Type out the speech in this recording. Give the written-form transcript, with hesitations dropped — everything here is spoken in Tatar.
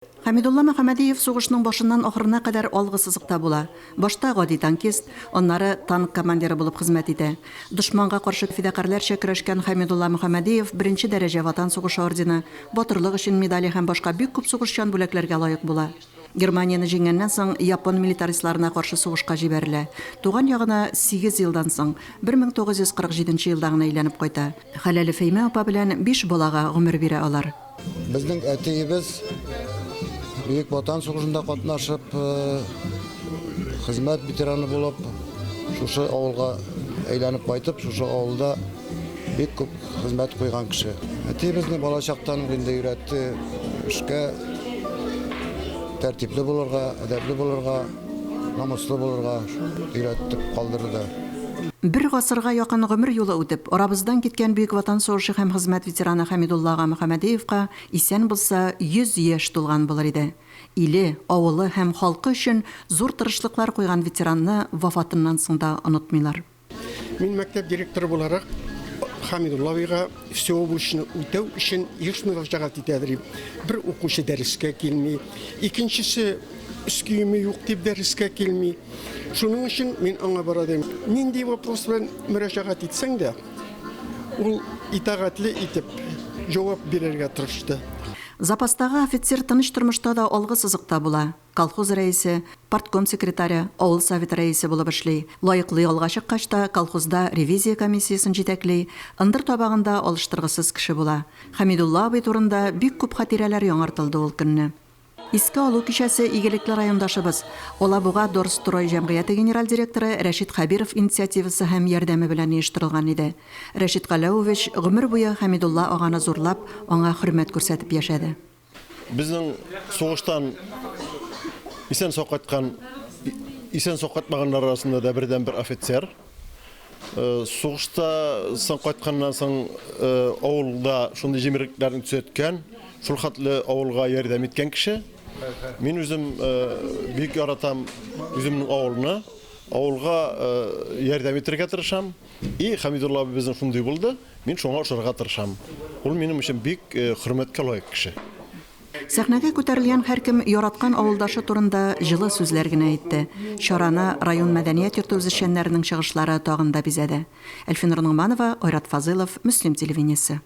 Хәмидулла Мөхәммәдиев сугышның башыннан ахырына кадәр алгы сызыкта була. Башта гади танкист, аннары танк командиры булып хезмәт итә. Дошманга каршы фидакарларча көрәшкән Хәмидулла Мөхәммәдиев беренче дәрәҗә Ватан сугышы ордены, батырлык өчен медале һәм башка бик күп сугышчан бүләкләргә лаек була. Германияны җиңгәннән соң япон милитаристларына каршы сугышка җибәрелә. Туган ягына 8 елдан соң 1947 елда гына әйләнеп кайта. Хәләле Фәймә апа белән 5 балага гомер бирә алар. Безнең әтиебез Büyük Vatan Сугышында катнашып, хезмәт ветераны булып, шушы авылга әйләнеп кайтып, шушы авылда бик күп хезмәт куйган кеше. Әтиебезне бала чактан инде өйрәтте, эшкә тәртипле булырга, әдәпле булырга, намуслы булырга өйрәтеп калдырды. Бер гасырга якын гомер юлы үтеп, арабыздан киткән Бөек Ватан сугышы һәм хезмәт ветераны Хәмидулла Мөхәммәдиевка исән булса 100 яшь тулган булыр иде. Иле, авылы һәм халкы өчен зур тырышлыклар куйган ветеранны вафатыннан соң да онытмыйлар. Мин мәктәп директоры буларак Хәмидулла абыйга все булышны үтәү өчен еш мөрәҗәгать итәдер. Бер укучы дәрескә килми, икенчесе үскиеме юк дип дәрескә килми. Шуның өчен мин аңа барадым. Нинди вопрос белән мөрәҗәгать итсәң дә, ул итәгатьле итеп җавап бирергә тырышты. Запастагы офицер тыныч тормышта да алгы сызыкта була. Колхоз рәисе, партком секретаре, авыл совет рәисе булып эшли. Лаеклы алга чыккач та колхозда ревизия комиссиясын җитәкли, ындыр табагында алыштыргысыз кеше була. Хәмидулла абый турында бик күп хатирәләр яңартылды ул көнне. Иске алу кичәсе игелекле райондашыбыз, Олабуга Дорстрой җәмгыяте генераль директоры Рәшит Хәбиров инициативасы һәм ярдәме белән оештырылган иде. Рәшит Галәүвич гомер буе Хәмидулла аганы зурлап, аңа хөрмәт күрсәтеп яшәде. Безнең сугыштан исән сакайтмаганнар арасында да бердән-бер офицер. Сугышта соң кайтканнан соң авылда шундый җимерлекләрне төзәткән, шул хәтле авылга ярдәм иткән кеше. Мин үзем бик яратам үземнең авылны, авылга ярдәм итәргә тырышам. И Хәмидулла безнең шундый булды, мин шуңа ошарга тырышам. Ул минем өчен бик хөрмәткә лаек кеше. Сәхнәгә күтәрелгән һәркем яраткан авылдашы турында җылы сүзләр генә әйтте. Чараны район мәдәният йорты үзешчәннәренең чыгышлары тагын да бизәде. Әлфин Нурманова, Айрат Фазылов, Мөслим телевидениесе.